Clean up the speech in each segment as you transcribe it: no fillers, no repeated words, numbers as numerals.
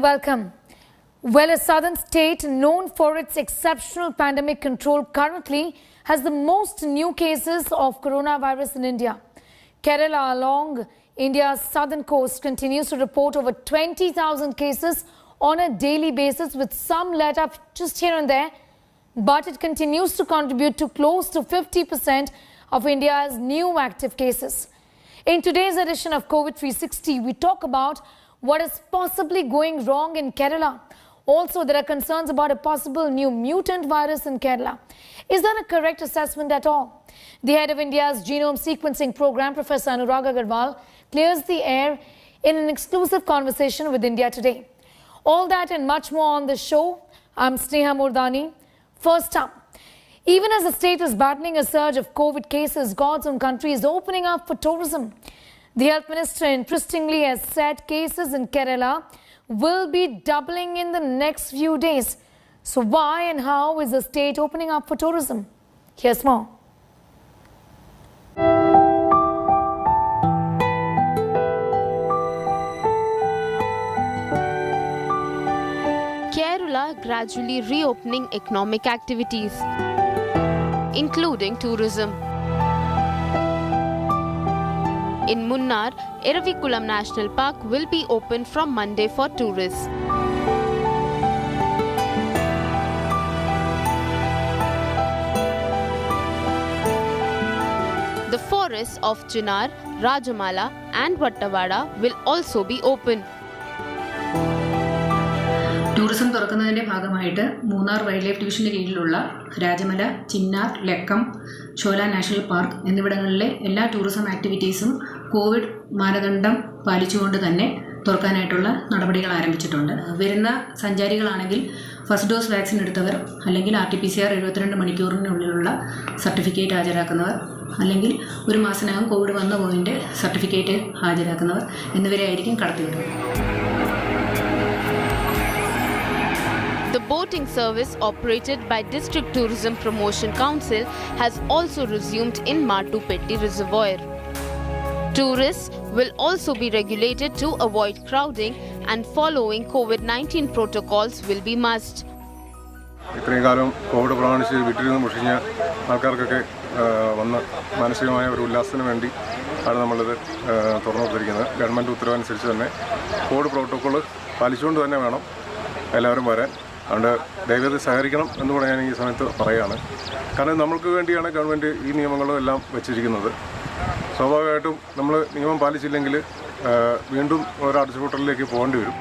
Welcome. Well, a southern state known for its exceptional pandemic control currently has the most new cases of coronavirus in India. Kerala, along India's southern coast, continues to report over 20,000 cases on a daily basis, with some let up just here and there. But it continues to contribute to close to 50% of India's new active cases. In today's edition of COVID 360, we talk about what is possibly going wrong in Kerala. Also, there are concerns about a possible new mutant virus in Kerala. Is that a correct assessment at all? The head of India's genome sequencing program, Professor Anurag Agarwal, clears the air in an exclusive conversation with India Today. All that and much more on the show. I'm Sneha Murdani. First up, even as the state is battling a surge of COVID cases, God's own country is opening up for tourism. The health minister, interestingly, has said cases in Kerala will be doubling in the next few days. So why and how is the state opening up for tourism? Here's more. Kerala gradually reopening economic activities, including tourism. In Munnar, Eravikulam National Park will be open from Monday for tourists. The forests of Chinar, Rajamala and Vattavada will also be open. Tourism തുറക്കുന്നതിൻ്റെ ഭാഗമായിട്ട് Munnar wild life ഡിവിഷൻ്റെ കീഴിലുള്ള രാജമല, ചിന്നാർ, ലക്കം, shola national park എന്നിവിടങ്ങളിലെ എല്ലാ tourism ആക്ടിവിറ്റീസും Covid മാനദണ്ഡം പാലിച്ചുകൊണ്ട് തന്നെ തുറക്കാനായിട്ടുള്ള നടപടികൾ ആരംഭിച്ചിട്ടുണ്ട്. വരുന്ന സഞ്ചാരികളാണെങ്കിൽ ഫസ്റ്റ് ഡോസ് വാക്സിൻ എടുത്തവർ, അല്ലെങ്കിൽ RT-PCR 72 മണിക്കൂറിനുള്ളിലുള്ള സർട്ടിഫിക്കറ്റ് ഹാജരാക്കുന്നവർ, അല്ലെങ്കിൽ ഒരു മാസത്തിനകം കോവിഡ് വന്ന പോയിൻ്റെ certificate ഹാജരാക്കുന്നവർ എന്നിവരെയായിരിക്കും കടത്തിവിടുന്നത്. The boating service operated by District Tourism Promotion Council has also resumed in Mattupetti Reservoir. Tourists will also be regulated to avoid crowding, and following COVID-19 protocols will be must. ഇത്രയും കാലം Covid പ്രമാണിച്ച് വീട്ടിലിരുന്ന് മുഷിഞ്ഞ ആൾക്കാർക്കൊക്കെ വന്ന് മാനസികമായ ഒരു ഉല്ലാസത്തിന് വേണ്ടി ആണ് നമ്മളിത് തുറന്നു കൊടുത്തിരിക്കുന്നത്. ഗവൺമെൻറ് ഉത്തരവനുസരിച്ച് തന്നെ കോവിഡ് പ്രോട്ടോക്കോൾ പാലിച്ചുകൊണ്ട് തന്നെ വേണം എല്ലാവരും വരാൻ. അതുകൊണ്ട് ദയവേത് സഹകരിക്കണം എന്നുകൂടെ ഞാൻ ഈ സമയത്ത് പറയുകയാണ്. കാരണം നമ്മൾക്ക് വേണ്ടിയാണ് ഗവൺമെൻറ് ഈ നിയമങ്ങളും എല്ലാം വെച്ചിരിക്കുന്നത്. സ്വാഭാവികമായിട്ടും നമ്മൾ നിയമം പാലിച്ചില്ലെങ്കിൽ വീണ്ടും ഒരു അടച്ചുപൂട്ടലിലേക്ക് പോകേണ്ടി വരും.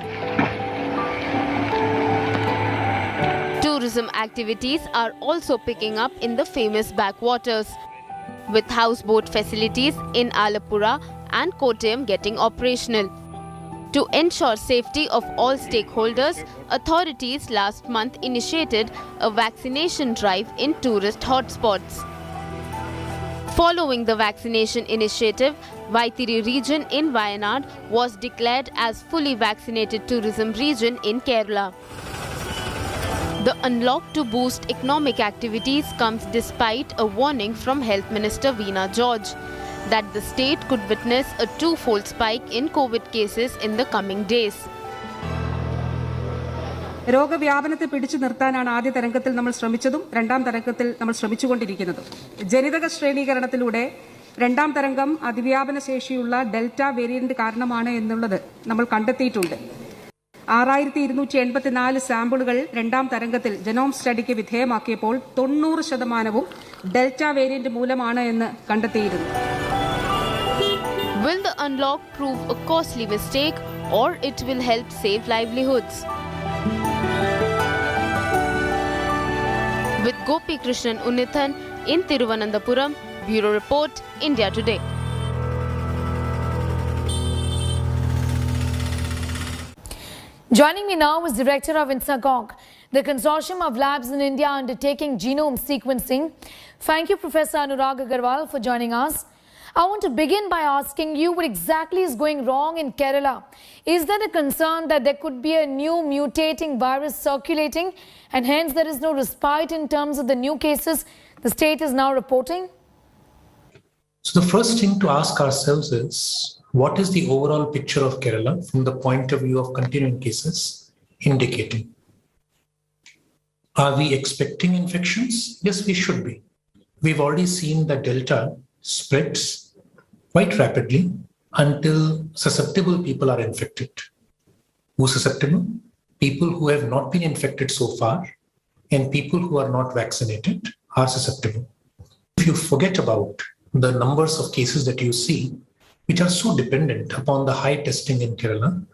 Tourism activities are also picking up in the famous backwaters, with houseboat facilities in Alappuzha and Kottayam getting operational. To ensure safety of all stakeholders, authorities last month initiated a vaccination drive in tourist hotspots. Following the vaccination initiative, Vaitiri region in Wayanad was declared as fully vaccinated tourism region in Kerala. The unlock to boost economic activities comes despite a warning from Health Minister Veena George that the state could witness a twofold spike in COVID cases in the coming days. രോഗവ്യാപനത്തെ പിടിച്ചു നിർത്താനാണ് ആദ്യ തരംഗത്തിൽ നമ്മൾ ശ്രമിച്ചതും രണ്ടാം തരംഗത്തിൽ നമ്മൾ ശ്രമിച്ചുകൊണ്ടിരിക്കുന്നതും. ജനിതക ശ്രേണീകരണത്തിലൂടെ രണ്ടാം തരംഗം അതിവ്യാപന ശേഷിയുള്ള ഡെൽറ്റ വേരിയന്റ് കാരണമാണ് എന്നുള്ളത് നമ്മൾ കണ്ടെത്തിയിട്ടുണ്ട്. 6284 സാമ്പിളുകൾ രണ്ടാം തരംഗത്തിൽ ജനോം സ്റ്റഡിക്ക് വിധേയമാക്കിയപ്പോൾ 90% ഡെൽറ്റ വേരിയന്റ് മൂലമാണ് എന്ന് കണ്ടെത്തിയിരുന്നു. Will the unlock prove a costly mistake, or it will help save livelihoods? With Gopi Krishnan Unnithan in Thiruvananthapuram, Bureau Report, India Today. Joining me now is Director of INSACOG, the consortium of labs in India undertaking genome sequencing. Thank you, Professor Anurag Agarwal, for joining us. I want to begin by asking you what exactly is going wrong in Kerala. Is there a concern that there could be a new mutating virus circulating, and hence there is no respite in terms of the new cases the state is now reporting? So the first thing to ask ourselves is, what is the overall picture of Kerala from the point of view of continuing cases indicating. Are we expecting infections? Yes, we should be. We've already seen that Delta spreads quite rapidly until susceptible people are infected. Who's susceptible? People who have not been infected so far and people who are not vaccinated are susceptible. If you forget about the numbers of cases that you see, which are so dependent upon the high testing in Kerala,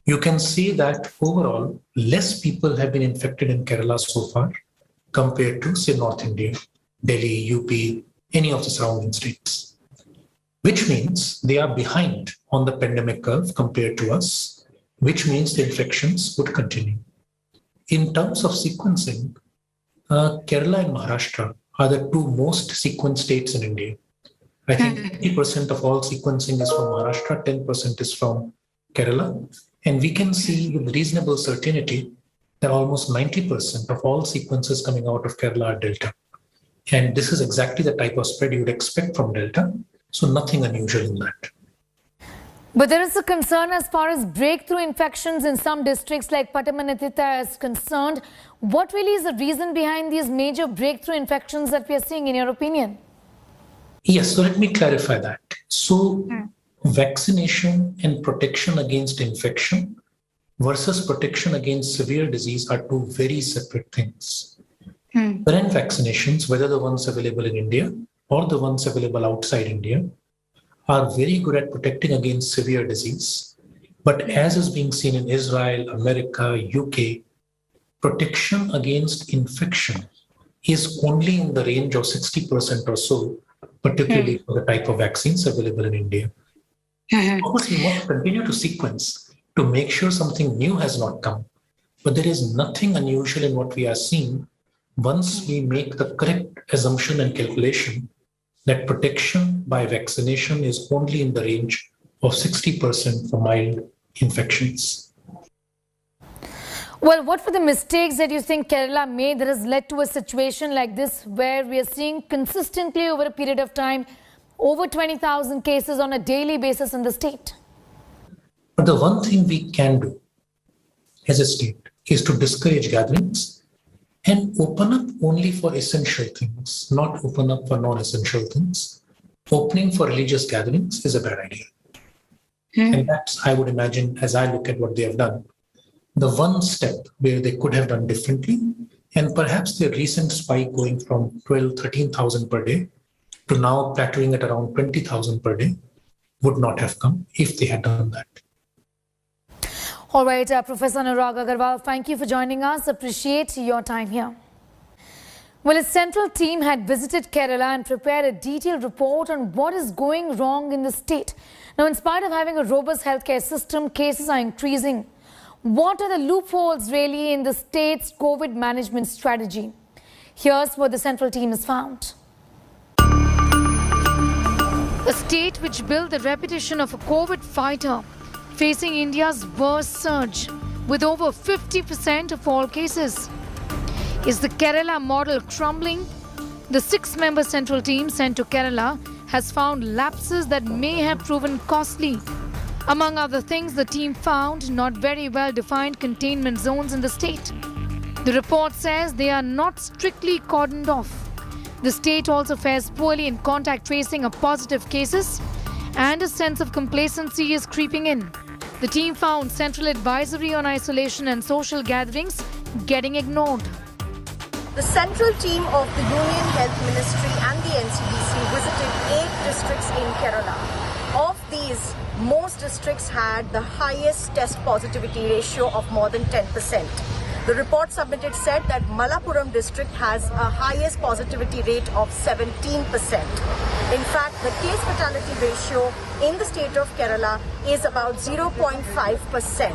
you can see that overall, less people have been infected in Kerala so far compared to, say, North India, Delhi, UP, any of the surrounding states, which means they are behind on the pandemic curve compared to us, which means the infections would continue. In terms of sequencing, Kerala and Maharashtra are the two most sequenced states in India. I think 80% of all sequencing is from Maharashtra, 10% is from Kerala. And we can see with reasonable certainty that almost 90% of all sequences coming out of Kerala are Delta. And this is exactly the type of spread you would expect from Delta. So nothing unusual in that. But there is a concern as far as breakthrough infections in some districts like Patanamathitta is concerned. What really is the reason behind these major breakthrough infections that we are seeing, in your opinion? Yes, so let me clarify that. So vaccination and protection against infection versus protection against severe disease are two very separate things. Current vaccinations, whether the ones available in India or the ones available outside India, are very good at protecting against severe disease. But as is being seen in Israel, America, UK, protection against infection is only in the range of 60% or so, particularly for the type of vaccines available in India. Obviously, we must continue to sequence to make sure something new has not come. But there is nothing unusual in what we are seeing once we make the correct assumption and calculation that protection by vaccination is only in the range of 60% for mild infections. Well, what were the mistakes that you think Kerala made that has led to a situation like this, where we are seeing consistently over a period of time over 20,000 cases on a daily basis in the state? But the one thing we can do as a state is to discourage gatherings and open up only for essential things, not open up for non-essential things. Opening for religious gatherings is a bad idea. And that's, I would imagine, as I look at what they have done, the one step where they could have done differently, and perhaps the recent spike going from 13,000 per day to now plateauing at around 20,000 per day would not have come if they had done that. All right, Professor Anurag Agarwal, thank you for joining us. Appreciate your time here. Well, a central team had visited Kerala and prepared a detailed report on what is going wrong in the state. Now, in spite of having a robust healthcare system, cases are increasing. What are the loopholes really in the state's COVID management strategy? Here's what the central team has found. A state which built the reputation of a COVID fighter, facing India's worst surge with over 50% of all cases. Is the Kerala model crumbling? The 6-member central team sent to Kerala has found lapses that may have proven costly. Among other things, the team found not very well defined containment zones in the state. The report says they are not strictly cordoned off. The state also fares poorly in contact tracing of positive cases, and a sense of complacency is creeping in. The team found central advisory on isolation and social gatherings getting ignored. The central team of the Union Health Ministry and the NCDC visited 8 districts in Kerala. Of these, most districts had the highest test positivity ratio of more than 10%. The report submitted said that Malappuram district has a highest positivity rate of 17%. In fact, the case fatality ratio in the state of Kerala is about 0.5%.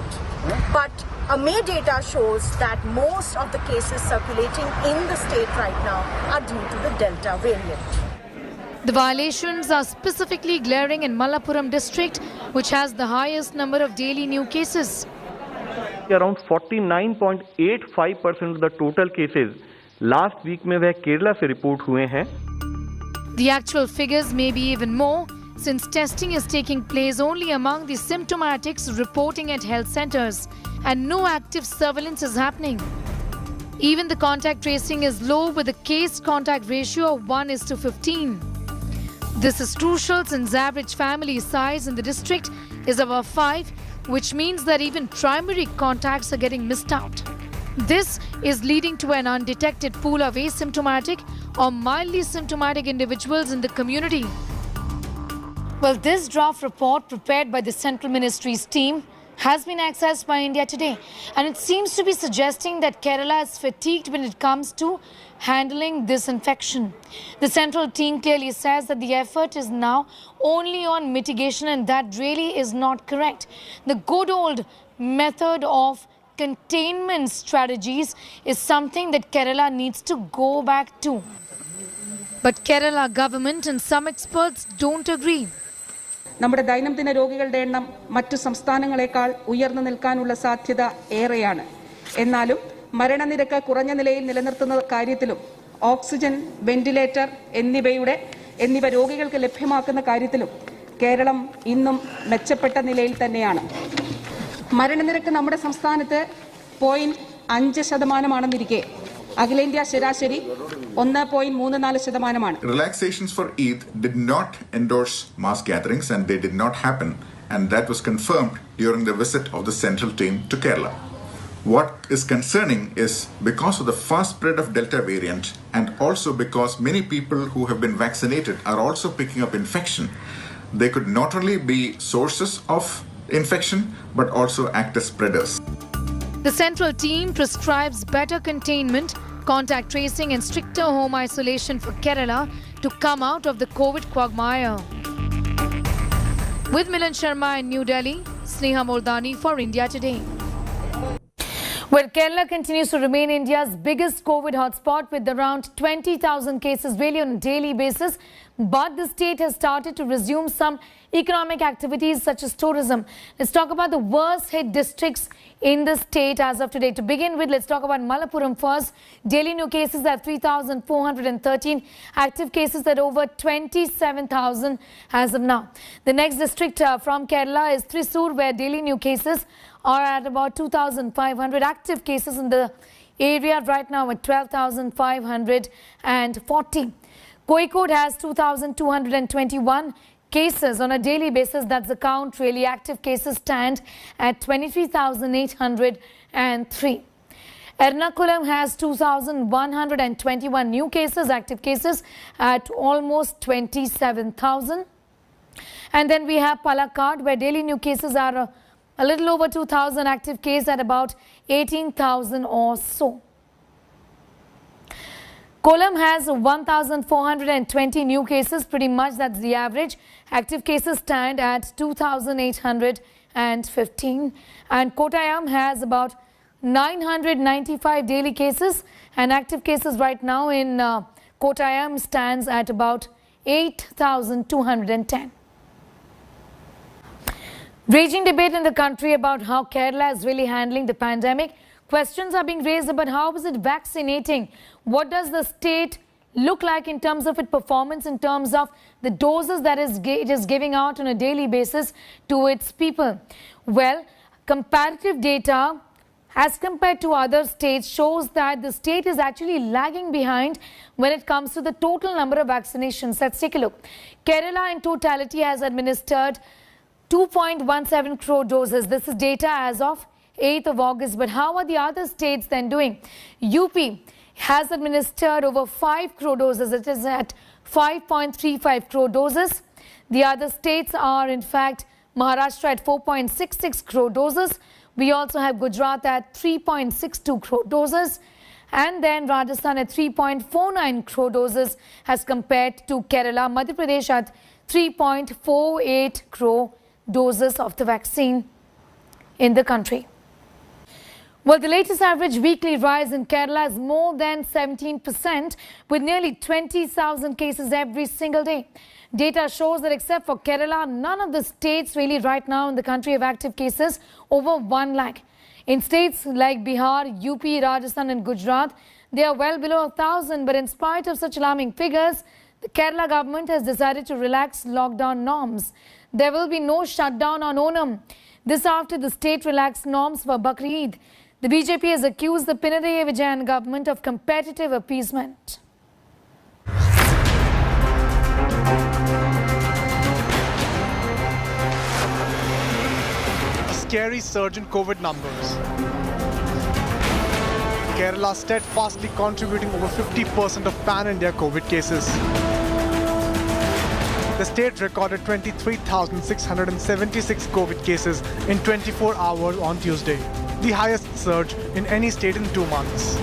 But May data shows that most of the cases circulating in the state right now are due to the Delta variant. The violations are specifically glaring in Malappuram district, which has the highest number of daily new cases. Around 49.85% of the total cases last week में वह केरला से report हुए हैं. The actual figures may be even more, since testing is taking place only among the symptomatics reporting at health centers, and no active surveillance is happening. Even the contact tracing is low with a case-contact ratio of 1:15. This is crucial since average family size in the district is above 5, which means that even primary contacts are getting missed out. This is leading to an undetected pool of asymptomatic or mildly symptomatic individuals in the community. Well, this draft report prepared by the Central Ministry's team has been accessed by India Today, and it seems to be suggesting that Kerala is fatigued when it comes to handling this infection. The central team clearly says that the effort is now only on mitigation, and that really is not correct. The good old method of containment strategies is something that Kerala needs to go back to. But Kerala government and some experts don't agree. നമ്മുടെ ദൈനംദിന രോഗികളുടെ എണ്ണം മറ്റു സംസ്ഥാനങ്ങളെക്കാൾ ഉയർന്നു നിൽക്കാനുള്ള സാധ്യത ഏറെയാണ്. എന്നാലും മരണനിരക്ക് കുറഞ്ഞ നിലയിൽ നിലനിർത്തുന്ന കാര്യത്തിലും ഓക്സിജൻ, വെന്റിലേറ്റർ എന്നിവ രോഗികൾക്ക് ലഭ്യമാക്കുന്ന കാര്യത്തിലും കേരളം ഇന്നും മെച്ചപ്പെട്ട നിലയിൽ തന്നെയാണ്. മരണനിരക്ക് നമ്മുടെ സംസ്ഥാനത്ത് 0.5% അഖിലേന്ത്യാ ശരാശരി 1.34%. Relaxations for Eid did not endorse mass gatherings and they did not happen, and that was confirmed during the visit of the central team to Kerala. What is concerning is because of the fast spread of Delta variant and also because many people who have been vaccinated are also picking up infection, they could not only be sources of infection but also act as spreaders. The central team prescribes better containment, contact tracing and stricter home isolation for Kerala to come out of the COVID quagmire. With Milan Sharma in New Delhi, Sneha Mordani for India Today. Well, Kerala continues to remain India's biggest COVID hotspot with around 20,000 cases really on a daily basis. But the state has started to resume some economic activities such as tourism. Let's talk about the worst hit districts in the state as of today. To begin with, let's talk about Malappuram first. Daily new cases at 3,413. Active cases at over 27,000 as of now. The next district from Kerala is Thrissur, where daily new cases are at about 2,500. Active cases in the area right now at 12,540. Kozhikode has 2,221 cases on a daily basis. That's the count really. Active cases stand at 23,803. Ernakulam has 2,121 new cases, active cases at almost 27,000. And then we have Palakkad, where daily new cases are a little over 2,000, active case at about 18,000 or so. Kollam has 1,420 new cases, pretty much that's the average. Active cases stand at 2,815. And Kottayam has about 995 daily cases, and active cases right now in Kottayam stands at about 8,210. Raging debate in the country about how Kerala is really handling the pandemic. Questions are being raised about how is it vaccinating? What does the state look like in terms of its performance, in terms of the doses that it is giving out on a daily basis to its people? Well, comparative data as compared to other states shows that the state is actually lagging behind when it comes to the total number of vaccinations. Let's take a look. Kerala in totality has administered 2.17 crore doses. This is data as of 8th of August. But how are the other states then doing? UP has administered over 5 crore doses. It is at 5.35 crore doses. The other states are in fact Maharashtra at 4.66 crore doses. We also have Gujarat at 3.62 crore doses. And then Rajasthan at 3.49 crore doses as compared to Kerala. Madhya Pradesh at 3.48 crore doses of the vaccine in the country. Well, the latest average weekly rise in Kerala is more than 17%, with nearly 20,000 cases every single day. Data shows that except for Kerala, none of the states really right now in the country have active cases over 1 lakh. In states like Bihar, UP, Rajasthan and Gujarat, they are well below 1,000. But in spite of such alarming figures, the Kerala government has decided to relax lockdown norms. There will be no shutdown on Onam. This after the state relaxed norms for Bakri Eid. The BJP has accused the Pinarayi Vijayan government of competitive appeasement. A scary surge in COVID numbers. Kerala steadfastly contributing over 50% of pan-India COVID cases. The state recorded 23,676 COVID cases in 24 hours on Tuesday, the highest surge in any state in 2 months.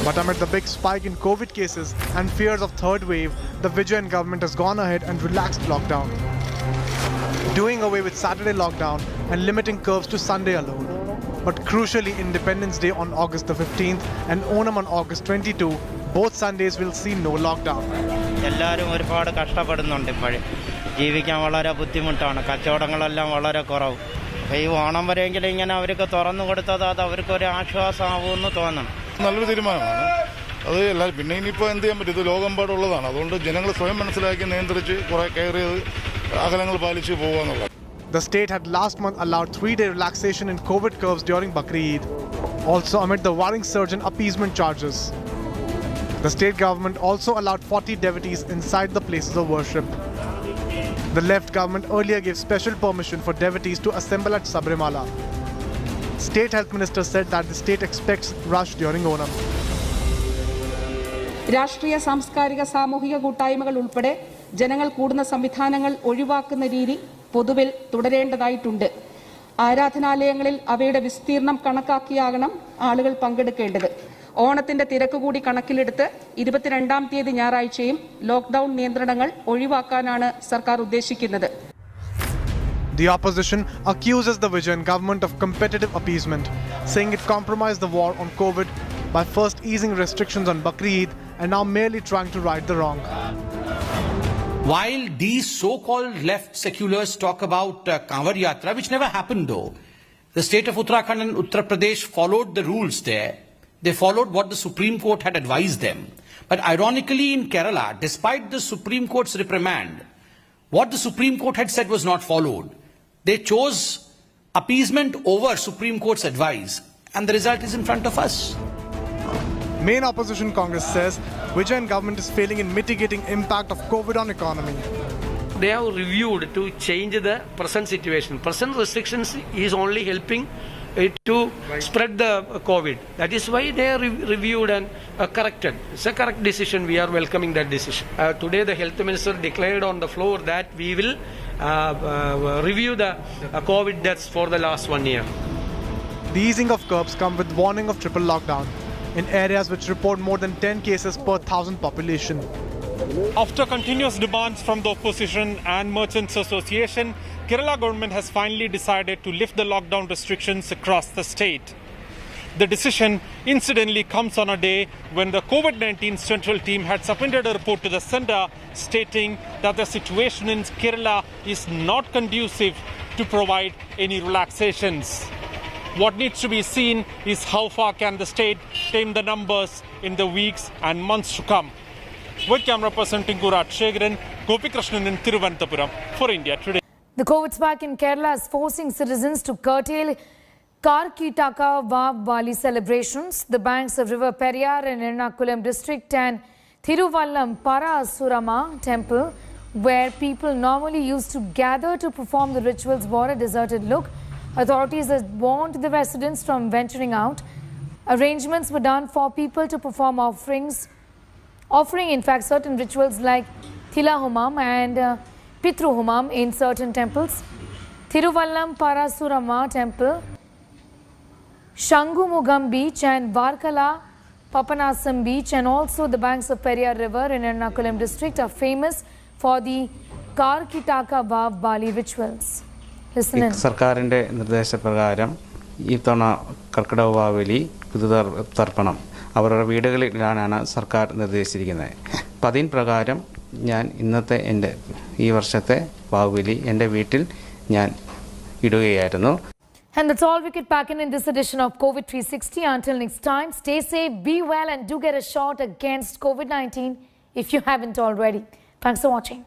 But amid the big spike in COVID cases and fears of third wave, the Vijayan government has gone ahead and relaxed lockdown, doing away with Saturday lockdown and limiting curbs to Sunday alone. But crucially, Independence Day on August the 15th and Onam on August 22, both Sundays will see no lockdown. എല്ലാവരും ഒരുപാട് കഷ്ടപ്പെടുന്നുണ്ട് ഇപ്പോഴും ജീവിക്കാൻ വളരെ ബുദ്ധിമുട്ടാണ് കച്ചവടങ്ങളെല്ലാം വളരെ കുറവ് ഈ ഓണം വരെയെങ്കിലും ഇങ്ങനെ അവർക്ക് തുറന്നു കൊടുത്തത് അത് അവർക്കൊരു ആശ്വാസമാവുമെന്ന് തോന്നണം നല്ലൊരു തീരുമാനമാണ് അത് എല്ലാവരും പിന്നെ ഇനിയിപ്പോൾ എന്ത് ചെയ്യാൻ പറ്റും ഇത് ലോകമെമ്പാടുള്ളതാണ് അതുകൊണ്ട് ജനങ്ങൾ സ്വയം മനസ്സിലാക്കി നിയന്ത്രിച്ച് കുറേ കെയർ ചെയ്ത് അകലങ്ങൾ പാലിച്ച് പോകുക. The state had last month allowed 3-day relaxation in COVID curves during Bakri Eid, also amid the worrying surge in appeasement charges. The state government also allowed 40 devotees inside the places of worship. The left government earlier gave special permission for devotees to assemble at Sabrimala. State Health Minister said that the state expects rush during Onam. രാഷ്ട്രീയ സാംസ്കാരിക സാമൂഹിക കൂട്ടായ്മകൾ ഉൾപ്പെടെ ജനങ്ങൾ കൂടുന്ന സംവിധാനങ്ങൾ ഒഴിവാക്കുന്ന രീതി പൊതുവിൽ തുടരേണ്ടതായിട്ടുണ്ട്. ആരാധനാലയങ്ങളിൽ അവയുടെ വിസ്തീർണം കണക്കാക്കിയാകണം ആളുകൾ പങ്കെടുക്കേണ്ടത്. ഓണത്തിന്റെ തിരക്ക് കൂടി കണക്കിലെടുത്ത് 22-ാം തീയതി ഞായറാഴ്ചയും ലോക്ക്ഡൌൺ നിയന്ത്രണങ്ങൾ ഒഴിവാക്കാനാണ് സർക്കാർ ഉദ്ദേശിക്കുന്നത്. The opposition accuses the Vijayan government of competitive appeasement, saying it compromised the war on COVID by first easing restrictions on Bakri Eid and now merely trying to right the wrong. While these so-called left seculars talk about Kanwar Yatra, which never happened though, the state of Uttarakhand and Uttar Pradesh followed the rules there. They followed what the Supreme Court had advised them. But ironically in Kerala, despite the Supreme Court's reprimand, what the Supreme Court had said was not followed. They chose appeasement over Supreme Court's advice, and the result is in front of us. Main opposition Congress says Vijayan government is failing in mitigating impact of COVID on economy. They have reviewed to change the present situation. Present restrictions is only helping to spread the COVID. That is why they are reviewed and corrected. It's a correct decision. We are welcoming that decision. Today the health minister declared on the floor that we will review the COVID deaths for the last 1 year. The easing of curbs come with warning of triple lockdown in areas which report more than 10 cases per 1,000 population. After continuous demands from the opposition and Merchants Association, Kerala government has finally decided to lift the lockdown restrictions across the state. The decision incidentally comes on a day when the COVID-19 central team had submitted a report to the centre stating that the situation in Kerala is not conducive to provide any relaxations. What needs to be seen is how far can the state tame the numbers in the weeks and months to come. With camera person Tinkurat Shegaran, Gopi Krishnan in Thiruvananthapuram for India Today. The COVID spike in Kerala is forcing citizens to curtail Karkitaka Vav Bali celebrations. The banks of River Periyar in Ernakulam district and Thiruvallam Parasurama temple, where people normally used to gather to perform the rituals, bore a deserted look. Authorities have warned the residents from venturing out. Arrangements were done for people to perform offering in fact certain rituals like Thila Homam and Pitru Homam in certain temples. Thiruvallam Parasurama temple, Shangumugam beach and Varkala Papanasam beach and also the banks of Periyar river in Ernakulam district are famous for the Karkitaka Vav Bali rituals. Listen in. സർക്കാരിൻ്റെ നിർദ്ദേശപ്രകാരം ഈ തവണ കർക്കിടക വാവലി പുതുതർപ്പണം അവരുടെ വീടുകളിലാണ് സർക്കാർ നിർദ്ദേശിച്ചിരിക്കുന്നത്. അപ്പം അതിന് പ്രകാരം ഞാൻ ഇന്നത്തെ എൻ്റെ ഈ വർഷത്തെ വാവലി എൻ്റെ വീട്ടിൽ ഞാൻ ഇടുകയായിരുന്നു. And that's all we could pack in this edition of COVID 360. Until next time, stay safe, be well and do get a shot against COVID-19 if you haven't already. Thanks for watching.